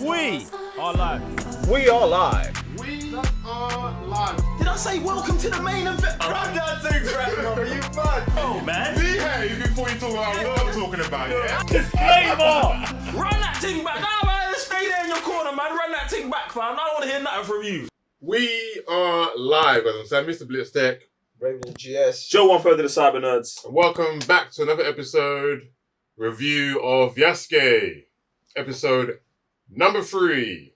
We are live. We are live. We are live. Did I say welcome to the main event? Run that thing, brother. You mad? Oh, man. Behave before you talk about what I'm talking about, yeah? Disclaimer. Run that thing back. Nah, man, stay there in your corner, man. Run that thing back, fam. I don't want to hear nothing from you. We are live, as I'm saying, Mr. Blitz Tech. Raven GS. Joe One Further, the Cyber Nerds. Welcome back to another episode review of Yasuke, episode number 3.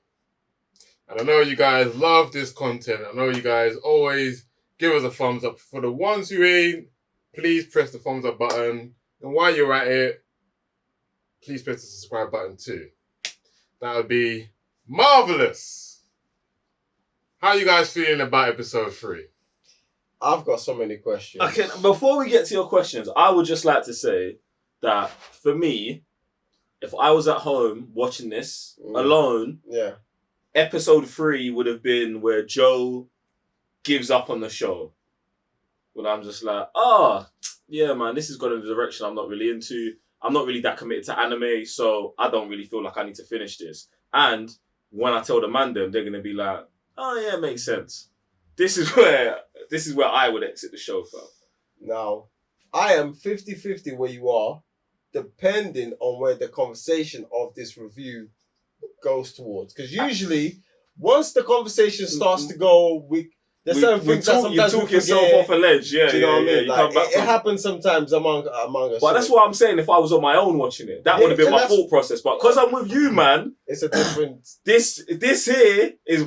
And I know you guys love this content. I know you guys always give us a thumbs up. For the ones who ain't, please press the thumbs up button. And while you're at it, please press the subscribe button too. That would be marvelous. How are you guys feeling about episode 3? I've got so many questions. Okay, before we get to your questions, I would just like to say that for me, if I was at home watching this alone, Yeah. episode 3 would have been where Joe gives up on the show. When I'm just like, yeah, man, this has gone in a direction I'm not really into. I'm not really that committed to anime, so I don't really feel like I need to finish this. And when I tell the man them, they're gonna be like, oh yeah, it makes sense. This is where I would exit the show from. Now, I am 50-50 where you are, depending on where the conversation of this review goes towards. Because usually, once the conversation starts to go, there's certain things that sometimes you talk we yourself forget. off a ledge, yeah. Do you know what I mean? You Like, come back it from- happens sometimes among us. But that's what I'm saying. If I was on my own watching it, that would have been and my that's- thought process. But because I'm with you, man, It's a different... this here is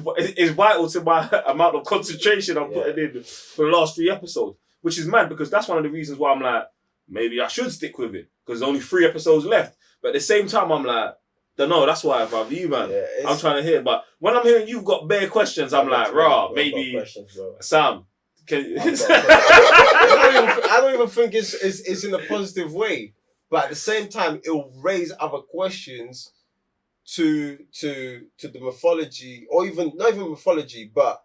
vital to my amount of concentration I'm putting in for the last 3 episodes, which is mad because that's one of the reasons why I'm like, maybe I should stick with it because there's only 3 episodes left. But at the same time, I'm like, don't know. That's why I'm with you, man. Yeah, I'm trying to hear. But when I'm hearing you've got bare questions, I'm like, rah, maybe Questions, bro. Sam. Can I don't even think it's in a positive way, but at the same time, it'll raise other questions to the mythology, or even not even mythology, but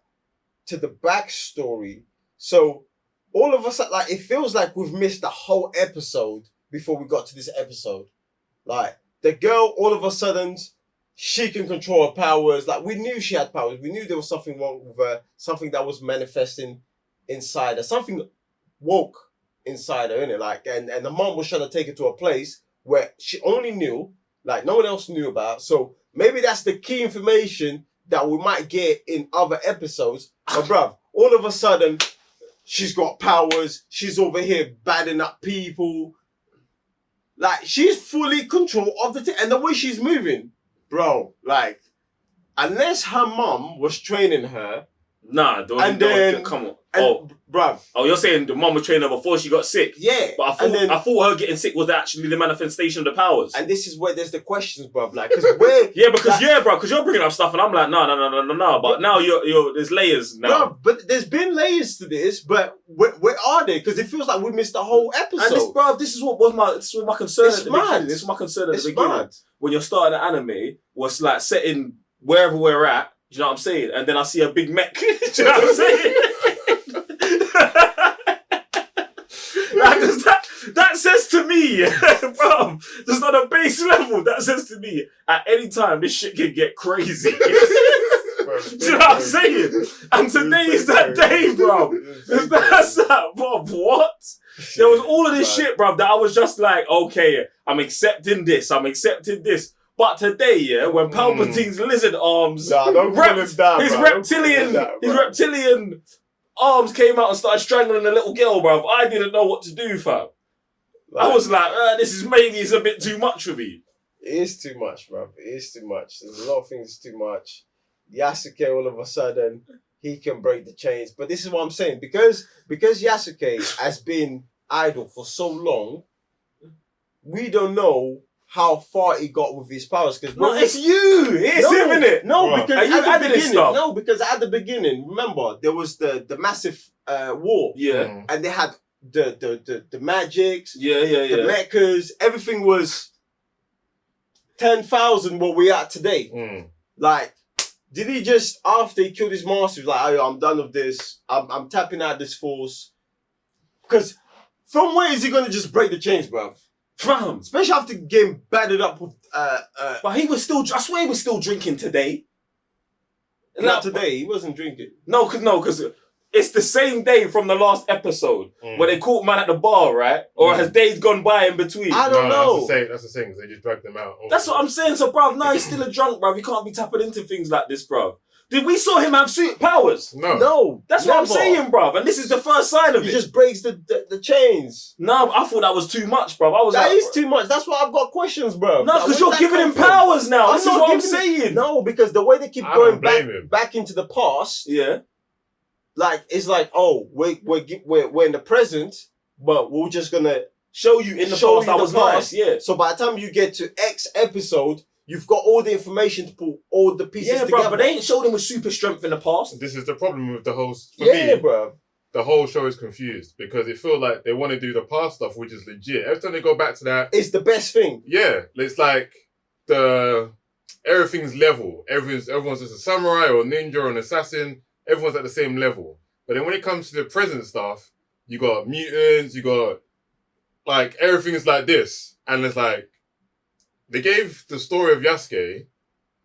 to the backstory. So all of us, like, it feels like we've missed the whole episode before we got to this episode. Like, the girl, all of a sudden, she can control her powers. Like, we knew she had powers. We knew there was something wrong with her, something that was manifesting inside her, something woke inside her, innit? Like, and the mom was trying to take her to a place where she only knew, like, no one else knew about. So maybe that's the key information that we might get in other episodes. But bruv, all of a sudden, she's got powers. She's over here batting up people. Like, she's fully control of the and the way she's moving, bro. Like, unless her mom was training her. Nah, come on. Bruv. Oh, you're saying the mom was training her before she got sick? Yeah. But I thought her getting sick was actually the manifestation of the powers. And this is where there's the questions, bruv. Like, because because you're bringing up stuff and I'm like, no. But now you're there's layers now. Bruv, but there's been layers to this, but where are they? Because it feels like we missed the whole episode. And this is what was my concern It's at the mad. beginning. This is my concern at the beginning. Mad. When you're starting an anime, was like setting wherever we're at, you know what I'm saying? And then I see a big mech. Do you know what I'm saying? That says to me, bro, just on a base level, that says to me, at any time, this shit can get crazy. Do you know what I'm saying? And today is that day, bro. That's that, bro. What? There was all of this shit, bro, that I was just like, okay, I'm accepting this. But today, when Palpatine's lizard arms, his reptilian arms came out and started strangling a little girl, bro, I didn't know what to do, fam. I was like, this is maybe it's a bit too much for me. It is too much, bro. It is too much. There's a lot of things too much. Yasuke, all of a sudden, he can break the chains. But this is what I'm saying. Because Yasuke has been idle for so long, we don't know how far he got with his powers. No, it's you. It's him, innit? No, Right. because you at the adding this beginning, stuff? no, because at the beginning, remember there was the massive war. Yeah. And they had the magics, Yeah. the mechas, everything was 10,000 what we at today. Like, did he just, after he killed his master, he was like, oh, I'm done with this. I'm tapping out this force. Because from where is he going to just break the chains, bruv? Fam. Especially after getting battered up with But he was still, I swear he was still drinking today. not today, he wasn't drinking. No, because it's the same day from the last episode where they caught man at the bar, right? Or has days gone by in between? I don't know. That's the same. They just dragged them out. That's what I'm saying. So, bruv, no, he's still a drunk, bruv. He can't be tapping into things like this, bruv. Did we saw him have powers? No. That's what I'm saying, bruv. And this is the first sign of He it. just breaks the chains. No, I thought that was too much, bruv. That is too much. That's why I've got questions, bro. No, because you're giving him powers now. This is what I'm saying. No, because the way they keep going back into the past, Yeah. like it's like, oh, we're in the present, but we're just gonna Show you in the show past you that the was past. nice, yeah. So by the time you get to X episode, you've got all the information to pull all the pieces Yeah, together. bruv, but they ain't showed him with super strength in the past. This is the problem with the whole. For yeah, me, bro. the whole show is confused because it feels like they want to do the past stuff, which is legit. Every time they go back to that, It's the best thing. yeah, it's like everything's level. Everyone's just a samurai or a ninja or an assassin. Everyone's at the same level. But then when it comes to the present stuff, you got mutants, you got like everything's like this, and it's like they gave the story of Yasuke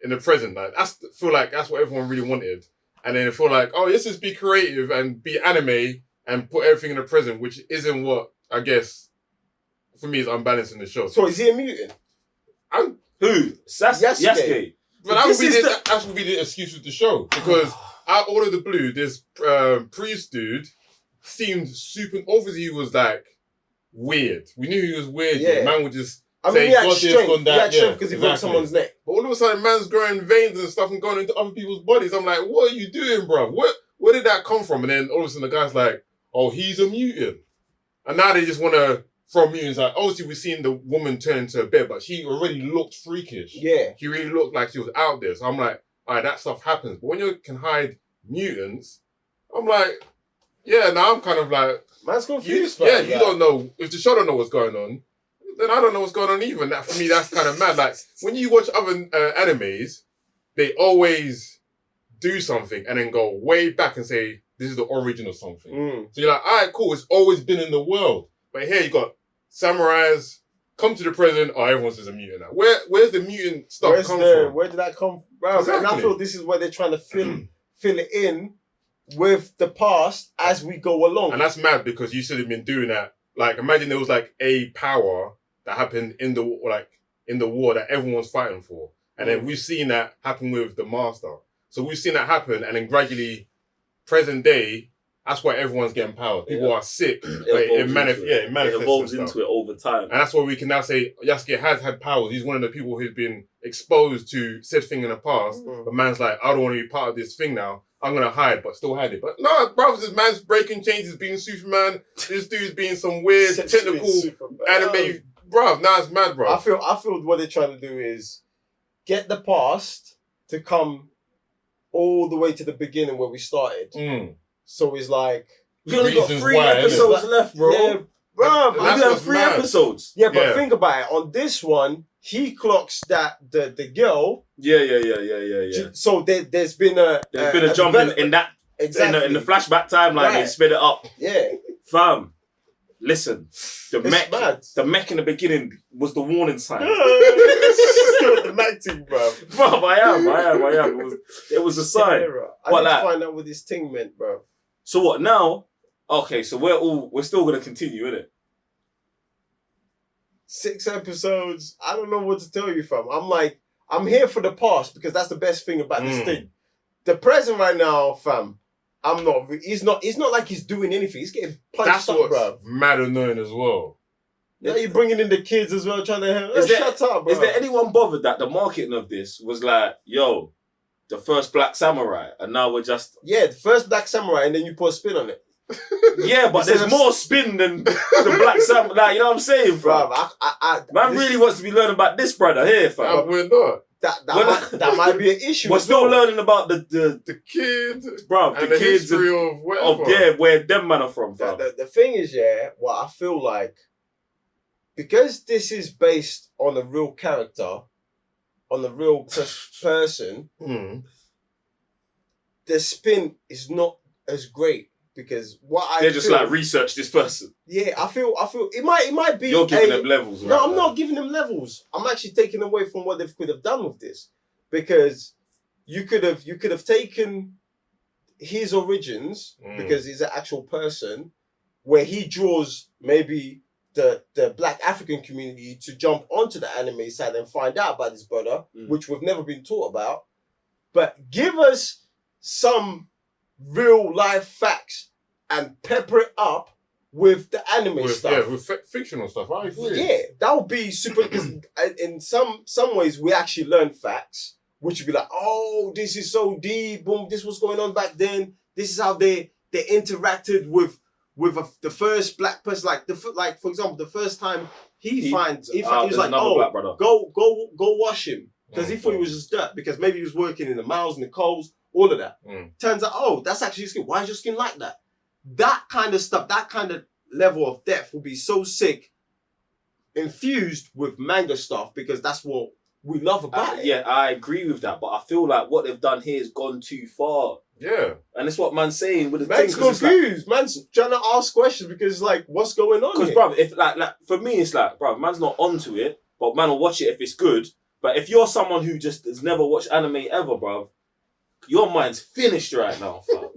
in the present. Like feel like that's what everyone really wanted, and then they feel like, oh, let's just be creative and be anime and put everything in the present, which isn't what I guess for me is unbalanced in the show. So is he a mutant? Who? Yasuke. But that would be the excuse with the show because out all of the blue, this priest dude seemed super. Obviously, he was like weird. We knew he was weird. Yeah. Man would just I mean, say, he had "God, this, strength. God, He that." had strength because he broke exactly. someone's neck. But all of a sudden, man's growing veins and stuff and going into other people's bodies. I'm like, what are you doing, bro? Where did that come from? And then all of a sudden, the guy's like, oh, he's a mutant. And now they just want to throw mutants. Like, obviously, we've seen the woman turn into a bear, but she already looked freakish. Yeah. She really looked like she was out there. So I'm like, all right, that stuff happens. But when you can hide mutants, I'm like, yeah, now I'm kind of like, Man's confused. you don't know. If the show don't know what's going on, then I don't know what's going on either. And that, for me, that's kind of mad. Like, when you watch other animes, they always do something and then go way back and say, this is the origin of something. So you're like, all right, cool. It's always been in the world. But here you got samurais, come to the present, oh, everyone's just a mutant now. Where's the mutant stuff come from? Where did that come from? Exactly. And I feel this is where they're trying to fill it in with the past as we go along. And that's mad because you should have been doing that. Like, imagine there was like a power that happened in the war that everyone's fighting for. And then we've seen that happen with the master. So we've seen that happen and then gradually, present day, that's why everyone's getting power. People are sick. It manifests. It evolves into it over time. And that's why we can now say Yasuke has had powers. He's one of the people who's been exposed to said thing in the past. But man's like, I don't want to be part of this thing now. I'm going to hide, but still hide it. But no, bro, this man's breaking chains. He's being Superman. This dude's being some weird technical anime. Bro, now it's mad, bro. I feel what they're trying to do is get the past to come all the way to the beginning where we started. So it's like we only got 3 why, episodes left, bro. Yeah, bro. We have 3 episodes. Yeah, but think about it. On this one, he clocks that the girl. Yeah. So there's been a jump in that exactly in the flashback timeline. They sped it up. Yeah, fam. Listen, it's the mech in the beginning was the warning sign. Still the mech thing, bro. Bro, I am. It was a sign. I need to find out what this thing meant, bro. So what now? Okay, so we're still gonna continue, innit? 6 episodes. I don't know what to tell you, fam. I'm here for the past because that's the best thing about this thing. The present right now, fam. I'm not. It's not like he's doing anything. He's getting punched up, bro. Mad annoying as well. Yeah, you're bringing in the kids as well, trying to shut up, bro. Is there anyone bothered that the marketing of this was like, yo, the first Black Samurai, and now we're just the first Black Samurai, and then you put a spin on it. Yeah, but there's more spin than the Black Samurai. Like, you know what I'm saying, fam? Man really wants to be learning about this brother here, fam. We're not. That might be an issue. We're still learning about the kids, bro, and the kids history of whatever. Where them man are from. Fam. The thing is, what I feel like, because this is based on a real character, on a real person, the spin is not as great because what I They're just feel, like research this person. yeah, I feel it might be. You're giving them levels, right? No, I'm not giving them levels. I'm actually taking away from what they could have done with this, because you could have taken his origins because he's an actual person, where he draws maybe the Black African community to jump onto the anime side and find out about his brother, which we've never been taught about. But give us some real life facts and pepper it up with the anime stuff. Yeah, with fictional stuff. I agree. Yeah, that would be super, because in some ways we actually learn facts, which would be like, oh, this is so deep, boom, this was going on back then, this is how they interacted with the first black person, like for example, the first time he was like, oh, go wash him, because he thought he was just dirt, because maybe he was working in the miles and the coals, all of that. Turns out, oh, that's actually your skin. Why is your skin like that? That kind of stuff, that kind of level of depth will be so sick, infused with manga stuff, because that's what we love about it. Yeah, I agree with that, but I feel like what they've done here has gone too far. Yeah. And it's what man's saying with the man's thing. confused. Man's trying to ask questions because, like, what's going on? Because, bruv, if like for me, it's like, bruv, man's not onto it, but man will watch it if it's good. But if you're someone who just has never watched anime ever, bruv, your mind's finished right now, fam.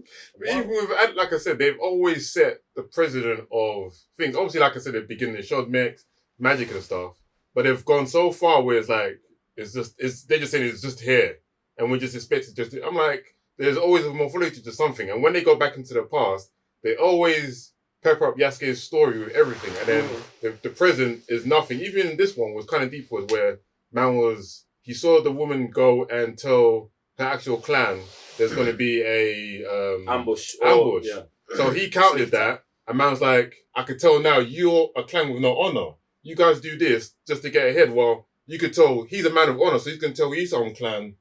Even with, like I said, they've always set the precedent of things. Obviously, like I said at the beginning, they showed magic and stuff, but they've gone so far where it's like, they're just saying it's just here, and we just expect it just. I'm like, there's always a morphology to something, and when they go back into the past, they always pepper up Yasuke's story with everything, and then the present is nothing. Even this one was kind of deep, was where man he saw the woman go and tell her actual clan there's going to be a ambush. Yeah. So he counted that, and man's like, I could tell now you're a clan with no honor. You guys do this just to get ahead. Well, you could tell he's a man of honor, so he can tell his own clan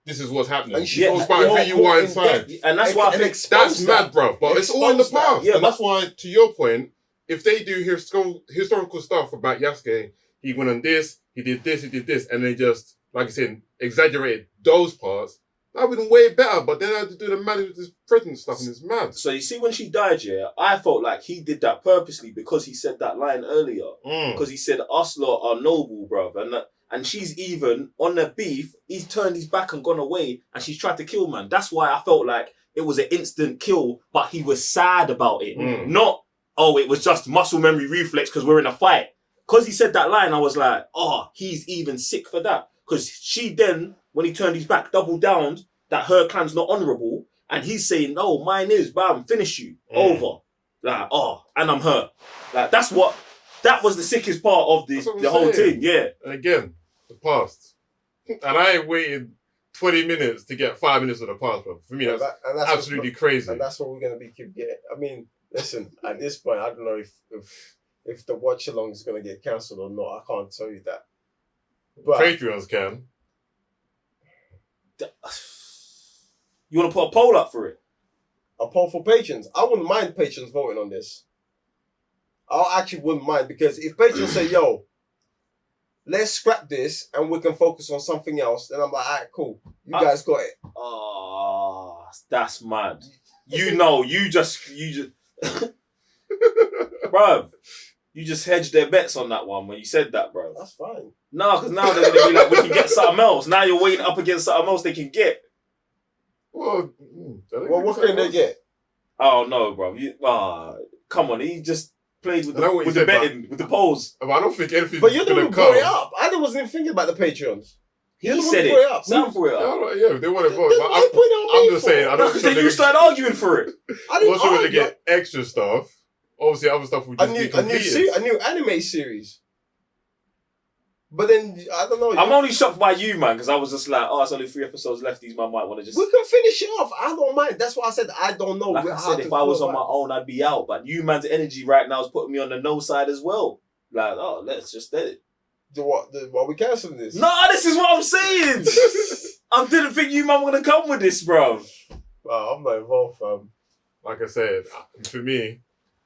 this is what's happening. And she goes by who you are inside. And that's why I think that's mad, bro. But it's all in the past. Yeah, and that's why, to your point, if they do historical stuff about Yasuke, he went on this, he did this, and they just, like I said, exaggerated those parts, that would have been way better. But then I had to do the mad with this present stuff, and it's mad. So you see, when she died, yeah, I felt like he did that purposely because he said that line earlier. Because he said, us lot are noble, bruv. And she's even, on the beef, he's turned his back and gone away, and she's tried to kill man. That's why I felt like it was an instant kill, but he was sad about it. Not, oh, it was just muscle memory reflex because we're in a fight. Because he said that line, I was like, oh, he's even sick for that. Because she then, when he turned his back, doubled down that her clan's not honourable, and he's saying, no, mine is, bam, finish you, over. Like, oh, and I'm hurt. Like, that was the sickest part of the whole thing, yeah. And again, the past. And I ain't waited 20 minutes to get 5 minutes of the past, bro. For me, that's absolutely crazy. And that's what we're going to keep getting. I mean, listen, at this point, I don't know if the watch along is going to get cancelled or not. I can't tell you that. But Patreons can. You want to put a poll up for it? A poll for patrons? I wouldn't mind patrons voting on this. I actually wouldn't mind, because if patrons say, yo, let's scrap this and we can focus on something else, then I'm like, all right, cool. You guys got it. Oh, that's mad. You just bruv, you just hedged their bets on that one when you said that, bro. That's fine. No, because now they're going to be like, we can get something else. Now you're waiting up against something else they can get. Well, what can they get? Oh, no, bro. Come on, he just played with the betting, with the polls. I don't think anything. But you're the one who brought it up. I wasn't even thinking about the Patreons. He said it. Sam brought it up. Yeah, they want to vote. I'm just saying. I don't think you started arguing for it. I didn't also going to get extra stuff. Obviously, other stuff would just be completed. A new anime series. But then, I don't know. I'm only shocked by you, man, because I was just like, it's only 3 episodes left. These man might want to just... We can finish it off. I don't mind. That's why I said I don't know. Like I said, if I was on my own, I'd be out. But you man's energy right now is putting me on the no side as well. Like, let's just do it. Why we cancelling this? No, this is what I'm saying. I didn't think you man were going to come with this, bro. Wow, I'm not involved, fam. Like I said, for me,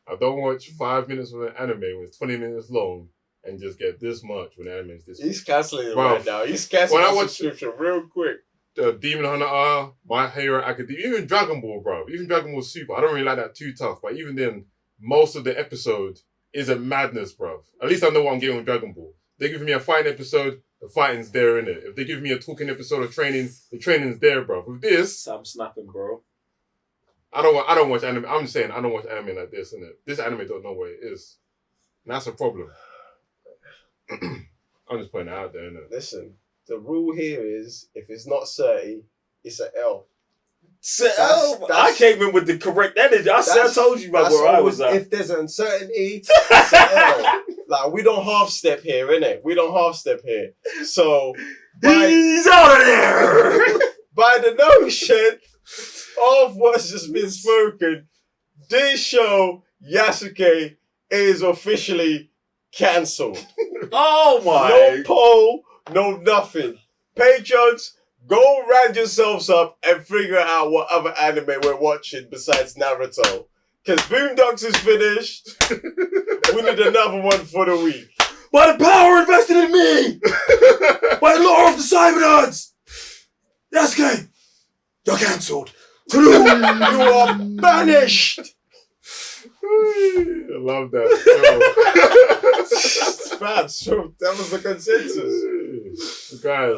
I don't watch 5 minutes of an anime when it's 20 minutes long and just get this much when the anime is this. He's cancelling it right now. He's cancelling the subscription real quick. Demon Hunter, My Hero Academia, even Dragon Ball, bro. Even Dragon Ball Super. I don't really like that too tough, but even then, most of the episode isn't madness, bro. At least I know what I'm getting with Dragon Ball. They give me a fighting episode, the fighting's there, innit? If they give me a talking episode of training, the training's there, bro. With this, I'm snapping, bro. I don't watch anime. I'm just saying, I don't watch anime like this, innit? This anime don't know what it is. And that's a problem. I'm just putting it out there, innit? Listen, the rule here is if it's not 30, it's an L. I came in with the correct energy. I told you about where I was at. If there's uncertainty, it's an L. Like, we don't half step here, innit? We don't half step here. So, he's out of there! By the notion of what's just been spoken, this show, Yasuke, is officially cancelled. Oh my! No poll, no nothing. Patrons, go round yourselves up and figure out what other anime we're watching besides Naruto. Because Boondocks is finished. We need another one for the week. By the power invested in me! By the law of the Cybernauts! Yasuke! You're cancelled. You are banished. I love that. Fam, so that was the consensus. Guys,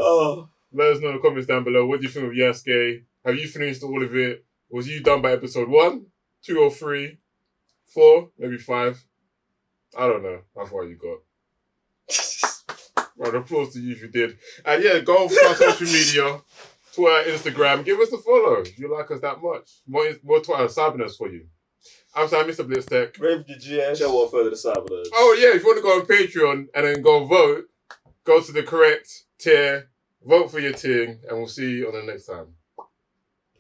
let us know in the comments down below. What do you think of Yasuke? Have you finished all of it? Was you done by episode 1, 2 or 3, 4, maybe 5? I don't know how far you got. Right, applause to you if you did. And yeah, go to our social media, Twitter, Instagram. Give us a follow if you like us that much. More Twitter Cybernauts for you. I'm sorry, Mr. Blitztech. Brave GGS. Show what further the Cybernauts. Oh yeah, if you want to go on Patreon and then go vote, go to the correct tier, vote for your thing, and we'll see you on the next time.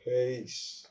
Peace.